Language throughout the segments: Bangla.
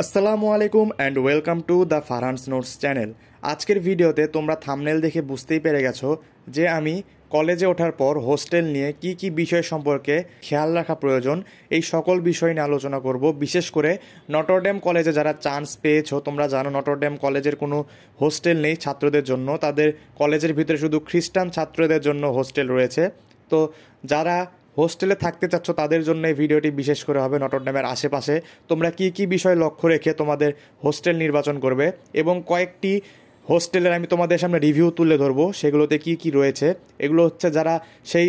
আসসালামু আলাইকুম and welcome to the Farhan's notes channel. আজকের ভিডিওতে তোমরা থাম্বনেল দেখে বুঝতেই পেরে গেছো যে আমি কলেজে ওঠার পর হোস্টেল নিয়ে কি কি বিষয় সম্পর্কে খেয়াল রাখা প্রয়োজন, এই সকল বিষয় নিয়ে আলোচনা করব। বিশেষ করে নটরডেম কলেজে যারা চান্স পেয়েছো, তোমরা জানো নটরডেম কলেজের কোনো হোস্টেল নেই ছাত্রদের জন্য, তাদের কলেজের ভিতরে শুধু খ্রিস্টান ছাত্রদের জন্য হোস্টেল রয়েছে। তো যারা হোস্টেলে থাকতে চাচ্ছ তাদের জন্য এই ভিডিওটি বিশেষ করে হবে। নটরডেমের আশেপাশে তোমরা কি কি বিষয় লক্ষ্য রেখে তোমাদের হোস্টেল নির্বাচন করবে এবং কয়েকটি হোস্টেলের আমি তোমাদের সামনে রিভিউ তুলে ধরবো, সেগুলোতে কি কি রয়েছে। এগুলো হচ্ছে যারা সেই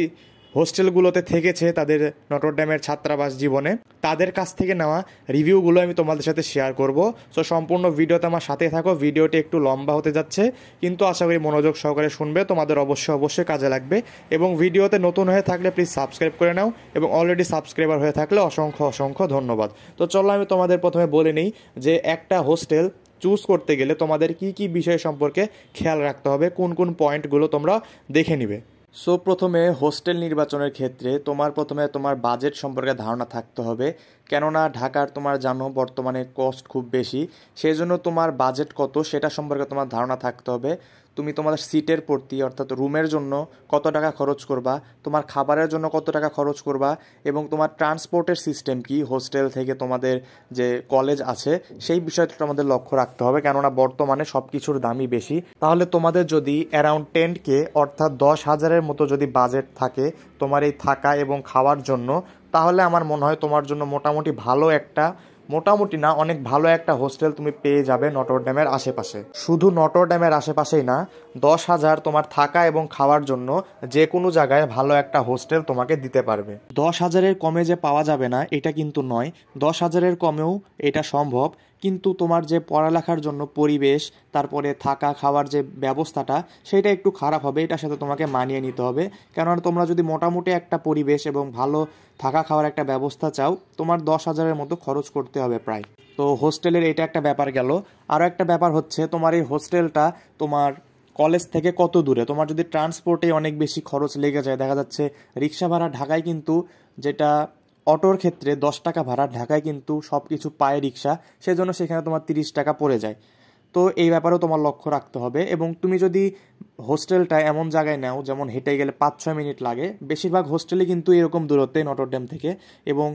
হোস্টেলগুলোতে থেকেছে তাদের নটরডেমের ছাত্রাবাস জীবনে, তাদের কাছ থেকে নেওয়া রিভিউগুলো আমি তোমাদের সাথে শেয়ার করব। সো সম্পূর্ণ ভিডিওতে আমার সাথে থাকো। ভিডিওটি একটু লম্বা হতে যাচ্ছে, কিন্তু আশা করি মনোযোগ সহকারে শুনবে, তোমাদের অবশ্যই কাজে লাগবে। এবং ভিডিওতে নতুন হয়ে থাকলে প্লিজ সাবস্ক্রাইব করে নাও, এবং অলরেডি সাবস্ক্রাইবার হয়ে থাকলে অসংখ্য ধন্যবাদ। তো চলো আমি তোমাদের প্রথমে বলে নিই যে একটা হোস্টেল চুজ করতে গেলে তোমাদের কি কি বিষয় সম্পর্কে খেয়াল রাখতে হবে, কোন কোন পয়েন্টগুলো তোমরা দেখে নিবে। সো প্রথমে হোস্টেল নির্বাচনের ক্ষেত্রে প্রথমে তোমার বাজেট সম্পর্কে ধারণা থাকতে হবে, কেননা ঢাকার তোমার জানো বর্তমানে কস্ট খুব বেশি, সেই জন্য তোমার বাজেট কত সেটা সম্পর্কে তোমার ধারণা থাকতে হবে। তুমি তোমাদের সিটের প্রতি অর্থাৎ রুমের জন্য কত টাকা খরচ করবা, তোমার খাবারের জন্য কত টাকা খরচ করবা, এবং তোমার ট্রান্সপোর্টের সিস্টেম কি হোস্টেল থেকে তোমাদের যে কলেজ আছে সেই বিষয়টা তোমাদের লক্ষ্য রাখতে হবে, কেননা বর্তমানে সব কিছুর দামই বেশি। তাহলে তোমাদের যদি অ্যারাউন্ড 10K অর্থাৎ 10,000-এর মতো যদি বাজেট থাকে তোমার এই থাকা এবং খাওয়ার জন্য, তাহলে আমার মনে হয় তোমার জন্য মোটামুটি না অনেক ভালো একটা হোস্টেল তুমি পেয়ে যাবে নটরডেমের আশেপাশে। শুধু নটরডেমের আশেপাশেই না, 10,000 তোমার থাকা এবং খাওয়ার জন্য যে কোনো জায়গায় ভালো একটা হোস্টেল তোমাকে দিতে পারবে। 10,000-এর কমে যে পাওয়া যাবে না এটা কিন্তু নয়, 10,000-এর কমেও এটা সম্ভব, কিন্তু তোমার যে পড়ালেখার জন্য পরিবেশ, তারপরে থাকা খাওয়ার যে ব্যবস্থাটা সেটা একটু খারাপ হবে, এটার সাথে তোমাকে মানিয়ে নিতে হবে। কেননা তোমরা যদি মোটামুটি একটা পরিবেশ এবং ভালো থাকা খাওয়ার একটা ব্যবস্থা চাও, তোমার 10,000-এর মতো খরচ করতে হবে প্রায়। তো হোস্টেলের এটা একটা ব্যাপার গেল। আরও একটা ব্যাপার হচ্ছে তোমার এই হোস্টেলটা তোমার কলেজ থেকে কত দূরে। তোমার যদি ট্রান্সপোর্টে অনেক বেশি খরচ লেগে যায়, দেখা যাচ্ছে রিক্সা ভাড়া ঢাকায় কিন্তু, যেটা অটোর ক্ষেত্রে 10 টাকা ভাড়া, ঢাকায় কিন্তু সব কিছু পায় রিক্সা, সেজন্য সেখানে তোমার 30 টাকা পড়ে যায়। তো এই ব্যাপারেও তোমার লক্ষ্য রাখতে হবে। এবং তুমি যদি হোস্টেলটা এমন জায়গায় নাও যেমন হেঁটে গেলে 5-6 মিনিট লাগে, বেশিরভাগ হোস্টেলে কিন্তু এরকম দূরত্বে নটরডেম থেকে, এবং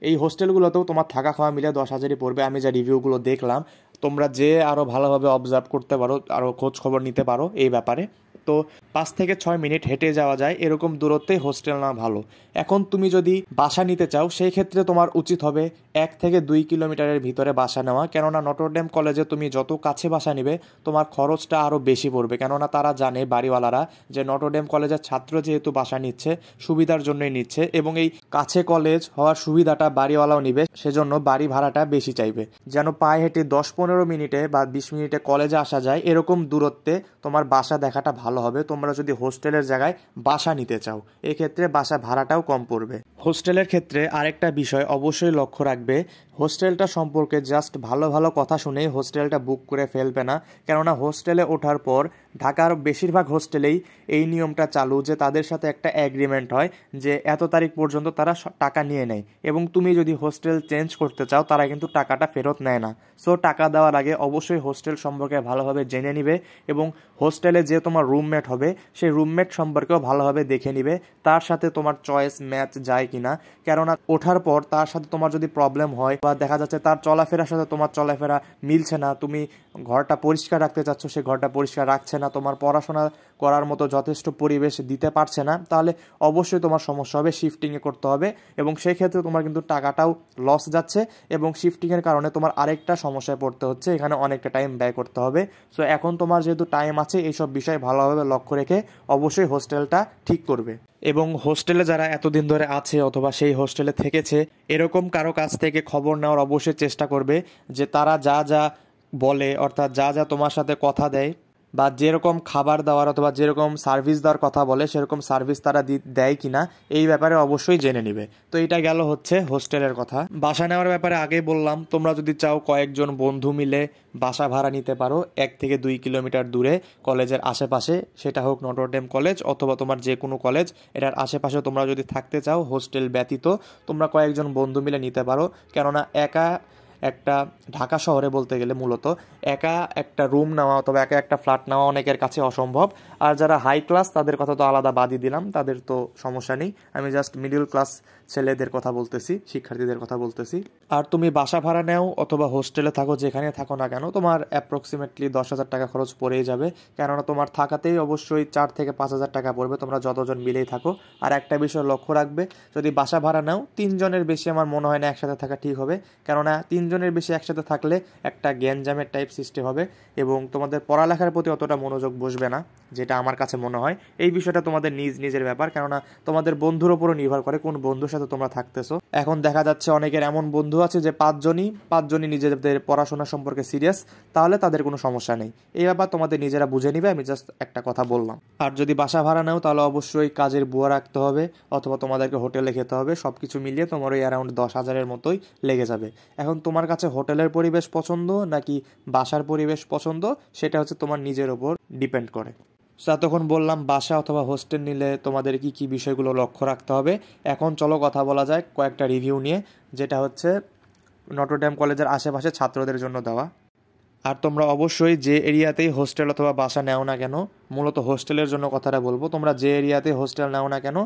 এই হোস্টেলগুলোতেও তোমার থাকা খাওয়া মিলে 10,000-ই পড়বে। আমি যা রিভিউগুলো দেখলাম, তোমরা যে আরও ভালোভাবে অবজার্ভ করতে পারো, আরও খোঁজ খবর নিতে পারো এই ব্যাপারে। তো 5 থেকে 6 মিনিট হেঁটে যাওয়া যায় এরকম দূরত্বে হোস্টেল না ভালো। এখন তুমি যদি বাসা নিতে চাও সেই ক্ষেত্রে তোমার উচিত হবে 1 থেকে 2 কিলোমিটারের ভিতরে বাসা নেওয়া, কেননা নটরডেম কলেজে তুমি যত কাছে বাসা নিবে তোমার খরচটা আরও বেশি পড়বে, কেননা তারা জানে বাড়িওয়ালারা যে নটরডেম কলেজের ছাত্র যেহেতু বাসা নিচ্ছে সুবিধার জন্যই নিচ্ছে, এবং এই কাছে কলেজ হওয়ার সুবিধাটা বাড়িওয়ালাও নিবে, সেজন্য বাড়ি ভাড়াটা বেশি চাইবে। যেন পায়ে হেঁটে 10-15 মিনিটে বা 20 মিনিটে কলেজে আসা যায় এরকম দূরত্বে তোমার বাসা দেখাটা ভালো হবে তোমরা যদি হোস্টেলের জায়গায় বাসা নিতে চাও। এক্ষেত্রে বাসা ভাড়াটাও কম পড়বে। হোস্টেলের ক্ষেত্রে আরেকটা বিষয় অবশ্যই লক্ষ্য রাখবে, হোস্টেলটা সম্পর্কে জাস্ট ভালো কথা শুনেই হোস্টেলটা বুক করে ফেলবে না, কেননা হোস্টেলে ওঠার পর ঢাকার বেশিরভাগ হোস্টেলেই এই নিয়মটা চালু যে তাদের সাথে একটা অ্যাগ্রিমেন্ট হয় যে এত তারিখ পর্যন্ত তারা টাকা নিয়ে নেয়, এবং তুমি যদি হোস্টেল চেঞ্জ করতে চাও তারা কিন্তু টাকাটা ফেরত নেয় না। সো টাকা দেওয়ার আগে অবশ্যই হোস্টেল সম্পর্কে ভালোভাবে জেনে নিবে, এবং হোস্টেলে যে তোমার রুমমেট হবে সেই রুমমেট সম্পর্কেও ভালোভাবে দেখে নিবে তার সাথে তোমার চয়েস ম্যাচ যায় কিনা, কেননা ওঠার পর তার সাথে তোমার যদি প্রবলেম হয় বা দেখা যাচ্ছে তার চলাফেরার সাথে তোমার চলাফেরা মিলছে না, তুমি ঘরটা পরিষ্কার রাখতে চাচ্ছ সে ঘরটা পরিষ্কার রাখছে না, তোমার পড়াশোনা করার মতো যথেষ্ট পরিবেশ দিতে পারছে না, তাহলে অবশ্যই তোমার সমস্যা হবে, শিফটিংয়ে করতে হবে, এবং সেই ক্ষেত্রে তোমার কিন্তু টাকাটাও লস যাচ্ছে, এবং শিফটিংয়ের কারণে তোমার আরেকটা সমস্যায় পড়তে হচ্ছে, এখানে অনেকটা টাইম ব্যয় করতে হবে। সো এখন তোমার যেহেতু টাইম আছে এইসব বিষয় ভালোভাবে লক্ষ্য রেখে অবশ্যই হোস্টেলটা ঠিক করবে। এবং হোস্টেলে যারা এতদিন ধরে আছে অথবা সেই হোস্টেলে থেকেছে এরকম কারো কাছ থেকে খবর নেওয়ার অবশ্যই চেষ্টা করবে যে তারা যা বলে, অর্থাৎ যা তোমার সাথে কথা দেয় বা যেরকম খাবার দেওয়ার অথবা যেরকম সার্ভিস দেওয়ার কথা বলে সেরকম সার্ভিস তারা দেয় কিনা এই ব্যাপারে অবশ্যই জেনে নিবে। তো এটা গেল হচ্ছে হোস্টেলের কথা। বাসা নেওয়ার ব্যাপারে আগেই বললাম, তোমরা যদি চাও কয়েকজন বন্ধু মিলে বাসা ভাড়া নিতে পারো 1 থেকে 2 কিলোমিটার দূরে কলেজের আশেপাশে, সেটা হোক নটরডেম কলেজ অথবা তোমার যে কোনো কলেজ, এটার আশেপাশে তোমরা যদি থাকতে চাও হোস্টেল ব্যতীত তোমরা কয়েকজন বন্ধু মিলে নিতে পারো, কেননা একা একটা ঢাকা শহরে বলতে গেলে মূলত একা একটা রুম নেওয়া অথবা একা একটা ফ্ল্যাট নেওয়া অনেকের কাছে অসম্ভব। আর যারা হাই ক্লাস তাদের কথা তো আলাদা বাদই দিলাম, তাদের তো সমস্যা নেই, আমি জাস্ট মিডল ক্লাস ছেলেদের কথা বলতেছি, শিক্ষার্থীদের কথা বলতেছি। আর তুমি বাসা ভাড়া নেও অথবা হোস্টেলে থাকো, যেখানে থাকো না কেন, তোমার অ্যাপ্রক্সিমেটলি 10,000 টাকা খরচ পড়েই যাবে, কেননা তোমার থাকাতেই অবশ্যই 4 থেকে 5,000 টাকা পড়বে, তোমরা যতজন মিলেই থাকো। আর একটা বিষয় লক্ষ্য রাখবে, যদি বাসা ভাড়া নাও 3 জনের বেশি আমার মনে হয় না একসাথে থাকা ঠিক হবে, কেননা 3 জনের বেশি একসাথে থাকলে একটা গ্যাঞ্জামের টাইপ সৃষ্টি হবে এবং তোমাদের পড়ালেখার প্রতি অতটা মনোযোগ বসবে না, যেটা আমার কাছে মনে হয়। এই বিষয়টা তোমাদের নিজের ব্যাপার, কেননা তোমাদের বন্ধুর ওপরও নির্ভর করে কোন বন্ধুর সাথে তোমরা থাকতেছো। এখন দেখা যাচ্ছে অনেকের এমন বন্ধু আছে যে 5জনই নিজেদের পড়াশোনা সম্পর্কে সিরিয়াস, তাহলে তাদের কোনো সমস্যা নেই। এই ব্যাপার তোমাদের নিজেরা বুঝে নিবে, আমি জাস্ট একটা কথা বললাম। আর যদি বাসা ভাড়া নাও তাহলে অবশ্যই কাজের বুয়া রাখতে হবে অথবা তোমাদেরকে হোটেলে খেতে হবে, সবকিছু মিলিয়ে তোমার ওই অ্যারাউন্ড 10,000-এর মতোই লেগে যাবে। এখন তোমার কাছে হোটেলের পরিবেশ পছন্দ নাকি বাসার পরিবেশ পছন্দ, সেটা হচ্ছে তোমার নিজের ওপর ডিপেন্ড করে। তখন বললাম বাসা অথবা হোস্টেল নিলে তোমাদের কি কি বিষয়গুলো লক্ষ্য রাখতে হবে। এখন চলো কথা বলা যায় কয়েকটা রিভিউ নিয়ে, যেটা হচ্ছে নটরডেম কলেজের আশেপাশে ছাত্রদের জন্য দেওয়া। আর তোমরা অবশ্যই যে এরিয়াতেই হোস্টেল অথবা বাসা নেও না কেন, মূলত হোস্টেলের জন্য কথাটা বলবো, তোমরা যে এরিয়াতে হোস্টেল নাও না কেন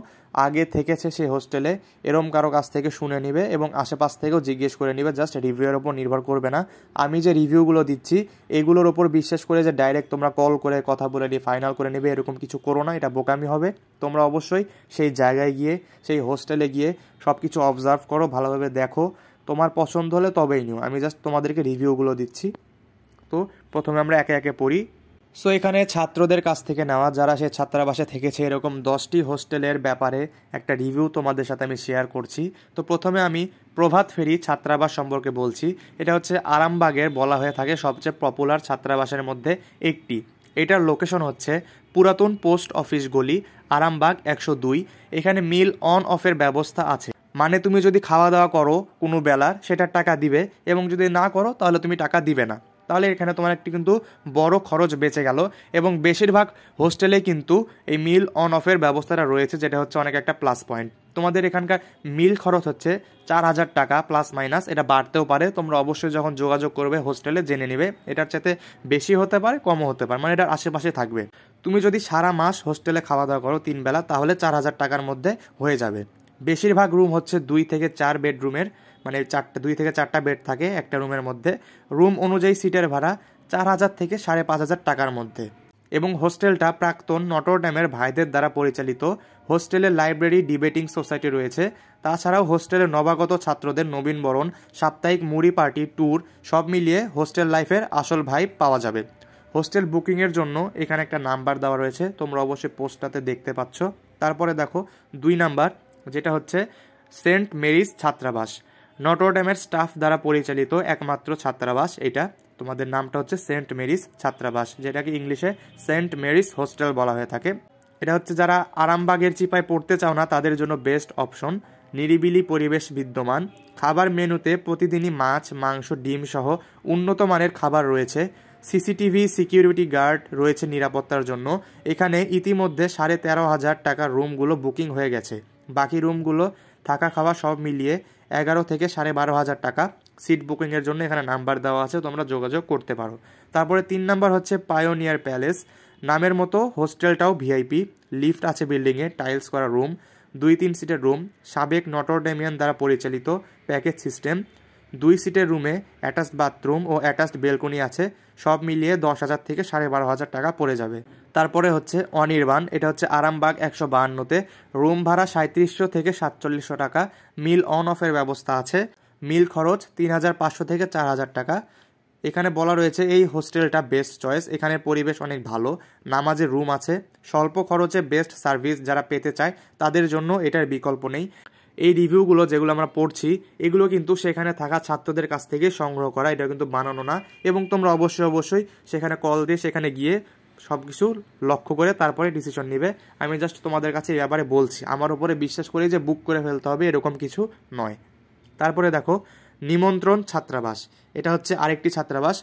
আগে থেকেছে সেই হোস্টেলে এরম কারো কাছ থেকে শুনে নিবে এবং আশেপাশ থেকেও জিজ্ঞেস করে নিবে, জাস্ট রিভিউয়ের ওপর নির্ভর করবে না। আমি যে রিভিউগুলো দিচ্ছি এগুলোর ওপর বিশ্বাস করে যে ডাইরেক্ট তোমরা কল করে কথা বলে নিয়ে ফাইনাল করে নেবে, এরকম কিছু করো না, এটা বোকামি হবে। তোমরা অবশ্যই সেই জায়গায় গিয়ে সেই হোস্টেলে গিয়ে সব কিছু অবজার্ভ করো, ভালোভাবে দেখো, তোমার পছন্দ হলে তবেই নিও। আমি জাস্ট তোমাদেরকে রিভিউগুলো দিচ্ছি। তো প্রথমে আমরা একে একে পড়ি। সো এখানে ছাত্রদের কাছ থেকে নেওয়া, যারা সে ছাত্রাবাসে থেকেছে, এরকম 10টি হোস্টেলের ব্যাপারে একটা রিভিউ তোমাদের সাথে আমি শেয়ার করছি। তো প্রথমে আমি প্রভাত ফেরি ছাত্রাবাস সম্পর্কে বলছি। এটা হচ্ছে আরামবাগের বলা হয়ে থাকে সবচেয়ে পপুলার ছাত্রাবাসের মধ্যে একটি। এটার লোকেশন হচ্ছে পুরাতন পোস্ট অফিস গলি, আরামবাগ 102। এখানে মিল অন অফের ব্যবস্থা আছে, মানে তুমি যদি খাওয়া দাওয়া করো কোনো বেলার সেটার টাকা দিবে এবং যদি না করো তাহলে তুমি টাকা দিবে না, তাহলে এখানে তোমার একটি কিন্তু বড় খরচ বেঁচে গেল। এবং বেশিরভাগ হোস্টেলে কিন্তু এই মিল অন অফের ব্যবস্থাটা রয়েছে, যেটা হচ্ছে অনেক একটা প্লাস পয়েন্ট। তোমাদের এখানকার মিল খরচ হচ্ছে 4,000 টাকা প্লাস মাইনাস, এটা বাড়তেও পারে, তোমরা অবশ্যই যখন যোগাযোগ করবে হোস্টেলে জেনে নিবে, এটার চাইতে বেশি হতে পারে কমও হতে পারে, মানে এটার আশেপাশে থাকবে। তুমি যদি সারা মাস হোস্টেলে খাওয়া দাওয়া করো 3 বেলা তাহলে 4,000 টাকার মধ্যে হয়ে যাবে। বেশিরভাগ রুম হচ্ছে 2 থেকে 4 বেডরুমের, মানে 2 থেকে 4টা বেড থাকে একটা রুমের মধ্যে। রুম অনুযায়ী সিটের ভাড়া 4,000 থেকে 5,500 টাকার মধ্যে। এবং হোস্টেলটা প্রাক্তন নটরডেমের ভাইদের দ্বারা পরিচালিত। হোস্টেলে লাইব্রেরি, ডিবেটিং সোসাইটি রয়েছে। তাছাড়াও হোস্টেলে নবাগত ছাত্রদের নবীনবরণ, সাপ্তাহিক মুড়ি পার্টি, ট্যুর সব মিলিয়ে হোস্টেল লাইফের আসল ভাইব পাওয়া যাবে। হোস্টেল বুকিংয়ের জন্য এখানে একটা নাম্বার দেওয়া রয়েছে, তোমরা অবশ্যই পোস্টটাতে দেখতে পাচ্ছ। তারপরে দেখো 2 নাম্বার, যেটা হচ্ছে সেন্ট মেরিজ ছাত্রাবাস, নটরডেমের স্টাফ দ্বারা পরিচালিত একমাত্র ছাত্রাবাস। এটা তোমাদের নামটা হচ্ছে সেন্ট মেরিজ ছাত্রাবাস, যেটাকে ইংলিশে সেন্ট মেরিজ হোস্টেল বলা হয়ে থাকে। এটা হচ্ছে যারা আরামবাগের চিপায় পড়তে চাও না তাদের জন্য বেস্ট অপশন। নিরিবিলি পরিবেশ বিদ্যমান, খাবার মেনুতে প্রতিদিনই মাছ, মাংস, ডিম সহ উন্নত মানের খাবার রয়েছে। সিসিটিভি সিকিউরিটি গার্ড রয়েছে নিরাপত্তার জন্য। এখানে ইতিমধ্যে 13,500 টাকার রুমগুলো বুকিং হয়ে গেছে, বাকি রুমগুলো থাকা খাওয়া সব মিলিয়ে 11 থেকে 12,500 টাকা। সিট বুকিংয়ের জন্য এখানে নাম্বার দেওয়া আছে, তোমরা যোগাযোগ করতে পারো। তারপরে 3 নাম্বার হচ্ছে পায়োনিয়ার প্যালেস, নামের মতো হোস্টেলটাও ভিআইপি। লিফট আছে বিল্ডিংয়ে, টাইলস করা রুম, 2-3 সিটের রুম, সাবেক নটরডেমিয়ান দ্বারা পরিচালিত প্যাকেজ সিস্টেম। 2 সিটের রুমে অ্যাটাচড বাথরুম ও অ্যাটাচড বেলকনি আছে, সব মিলিয়ে 10,000 থেকে 12,500 টাকা পড়ে যাবে। তারপরে হচ্ছে অনির্বাণ, এটা হচ্ছে আরামবাগ 152-তে। রুম ভাড়া 3700 থেকে 4700 টাকা। মিল অন অফের ব্যবস্থা আছে, মিল খরচ 3,500 থেকে 4,000 টাকা। এখানে বলা রয়েছে এই হোস্টেলটা বেস্ট চয়েস, এখানে পরিবেশ অনেক ভালো, নামাজের রুম আছে, স্বল্প খরচে বেস্ট সার্ভিস যারা পেতে চায় তাদের জন্য এটার বিকল্প নেই। এই রিভিউগুলো যেগুলো আমরা পড়ছি এগুলো কিন্তু সেখানে থাকা ছাত্রদের কাছ থেকে সংগ্রহ করা, এটা কিন্তু বানানো না। এবং তোমরা অবশ্যই সেখানে কল দিয়ে সেখানে গিয়ে সব কিছু লক্ষ্য করে তারপরে ডিসিশন নিবে। আমি জাস্ট তোমাদের কাছে এই ব্যাপারে বলছি, আমার উপরে বিশ্বাস করে যে বুক করে ফেলতে হবে এরকম কিছু নয়। তারপরে দেখো নিমন্ত্রণ ছাত্রাবাস, এটা হচ্ছে আরেকটি ছাত্রাবাস।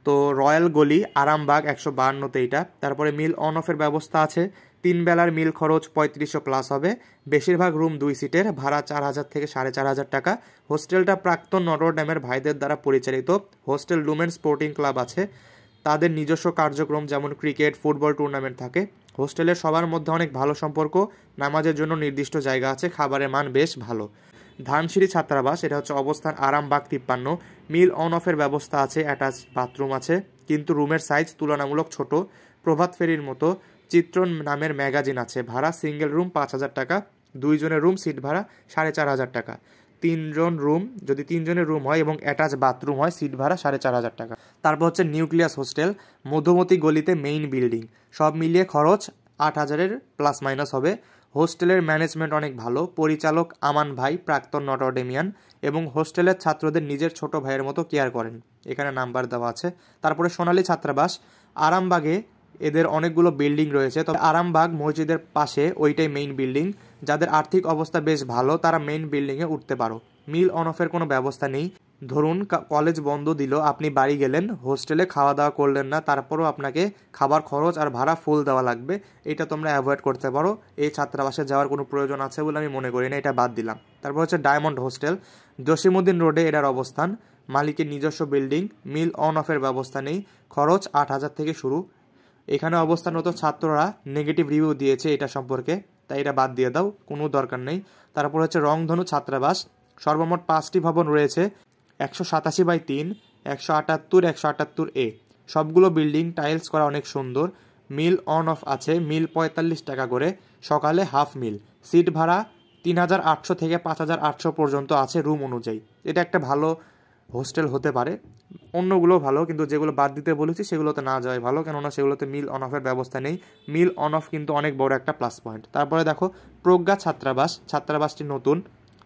তো রয়্যাল গলি আরামবাগ 152তে এটা। তারপরে মিল অন অফের ব্যবস্থা আছে, 3 বেলার মিল খরচ 3500 প্লাস হবে। বেশিরভাগ রুম 2 সিটের, ভাড়া 4000 থেকে 4500 টাকা। হোস্টেলটা প্রাক্তন নটরডেমের ভাইদের দ্বারা পরিচালিত। হোস্টেল উমেন স্পোর্টিং ক্লাব আছে, তাদের নিজস্ব কার্যক্রম যেমন ক্রিকেট, ফুটবল টুর্নামেন্ট থাকে। হোস্টেলের সবার মধ্যে অনেক ভালো সম্পর্ক, নামাজের জন্য নির্দিষ্ট জায়গা আছে, খাবারের মান বেশ ভালো। ধানসিঁড়ি ছাত্রাবাস, এটা হচ্ছে অবস্থান আরামবাগ 53। মিল অন অফের ব্যবস্থা আছে, অ্যাটাচ বাথরুম আছে, কিন্তু রুমের সাইজ তুলনামূলক ছোট। প্রভাত ফেরির মতো চিত্রণ নামের ম্যাগাজিন আছে। ভাড়া সিঙ্গেল রুম 5000 টাকা, 2 জনের রুম সিট ভাড়া 4500 টাকা। 3 জন রুম, যদি 3 জনের রুম হয় এবং অ্যাটাচ বাথরুম হয়, সিট ভাড়া 4500 টাকা। তারপর হচ্ছে নিউক্লিয়াস হোস্টেল, মধুমতি গলিতে মেইন বিল্ডিং। সব মিলিয়ে খরচ 8000-এর প্লাস মাইনাস হবে। হোস্টেলের ম্যানেজমেন্ট অনেক ভালো, পরিচালক আমান ভাই প্রাক্তন নটরডেমিয়ান, এবং হোস্টেলের ছাত্রদের নিজের ছোট ভাইয়ের মতো কেয়ার করেন। এখানে নাম্বার দেওয়া আছে। তারপরে সোনালী ছাত্রাবাস, আরামবাগে এদের অনেকগুলো বিল্ডিং রয়েছে, তবে আরামবাগ মসজিদের পাশে ওইটাই মেইন বিল্ডিং। যাদের আর্থিক অবস্থা বেশ ভালো তারা মেইন বিল্ডিংয়ে উঠতে পারো। মিল অন অফের কোনো ব্যবস্থা নেই। ধরুন কলেজ বন্ধ দিল, আপনি বাড়ি গেলেন, হোস্টেলে খাওয়া দাওয়া করলেন না, তারপরও আপনাকে খাবার খরচ আর ভাড়া ফুল দেওয়া লাগবে। এটা তোমরা অ্যাভয়েড করতে পারো। এই ছাত্রাবাসে যাওয়ার কোনো প্রয়োজন আছে বলে আমি মনে করি না, এটা বাদ দিলাম। তারপর হচ্ছে ডায়মন্ড হোস্টেল, জসিমউদ্দিন রোডে এটার অবস্থান, মালিকের নিজস্ব বিল্ডিং। মিল অন অফের ব্যবস্থা নেই, খরচ 8000 থেকে শুরু। এখানে অবস্থানরত ছাত্ররা নেগেটিভ রিভিউ দিয়েছে এটা সম্পর্কে, তাই এটা বাদ দিয়ে দাও, কোনো দরকার নেই। তারপর হচ্ছে রংধনু ছাত্রাবাস, সর্বমোট 5টি ভবন রয়েছে, 187/3, 178, 178A। সবগুলো বিল্ডিং টাইলস করা, অনেক সুন্দর। মিল অন অফ আছে, মিল 45 টাকা করে, সকালে হাফ মিল। সিট ভাড়া 3800 থেকে 5800 পর্যন্ত আছে রুম অনুযায়ী। এটা একটা ভালো হোস্টেল হতে পারে। অন্যগুলো ভালো, কিন্তু যেগুলো বাদ দিতে বলেছি সেগুলোতে না যাওয়াই ভালো, কেননা সেগুলোতে মিল অন অফের ব্যবস্থা নেই। মিল অন অফ কিন্তু অনেক বড় একটা প্লাস পয়েন্ট। তারপরে দেখো প্রজ্ঞা ছাত্রাবাস, ছাত্রাবাসটি নতুন,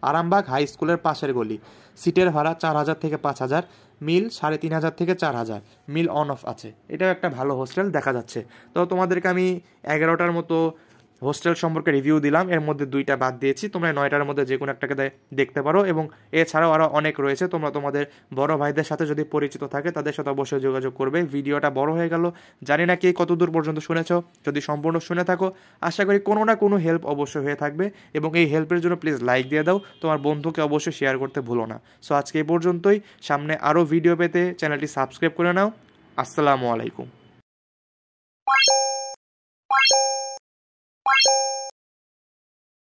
আরামবাগ হাই স্কুলের পাশের গলি। সিটের ভাড়া 4000 থেকে 5000, মিল 3500 থেকে 4000। মিল অন অফ আছে, এটাও একটা ভালো হোস্টেল দেখা যাচ্ছে। তো তোমাদেরকে আমি 11টার মতো হোস্টেল সম্পর্কে রিভিউ দিলাম, এর মধ্যে 2টা বাদ দিয়েছি। তোমরা 9টার মধ্যে যে কোনো একটাকে দেখতে পারো, এবং এছাড়াও আরও অনেক রয়েছে। তোমরা তোমাদের বড় ভাইদের সাথে যদি পরিচিত থাকে তাদের সাথে অবশ্যই যোগাযোগ করবে। ভিডিওটা বড় হয়ে গেল, জানি না কে কতদূর পর্যন্ত শুনেছ। যদি সম্পূর্ণ শুনে থাকো, আশা করি কোনো না কোনো হেল্প অবশ্যই হয়ে থাকবে, এবং এই হেল্পের জন্য প্লিজ লাইক দিয়ে দাও। তোমার বন্ধুকে অবশ্যই শেয়ার করতে ভুলো না। সো আজকে এই পর্যন্তই, সামনে আরও ভিডিও পেতে চ্যানেলটি সাবস্ক্রাইব করে নাও। আসসালামু আলাইকুম।